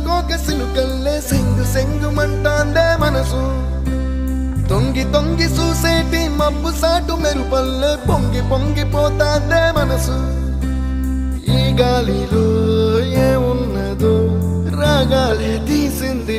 కోక సిలుకల్లే సెంగు సెంగుమంటాందే మనసు తొంగి తొంగి చూసేటి మబ్బు సాటు మెరుపల్లే పొంగి పొంగిపోతాందే మనసు ఈ గాలిలో ఏమున్నదో రాగాలే తీసింది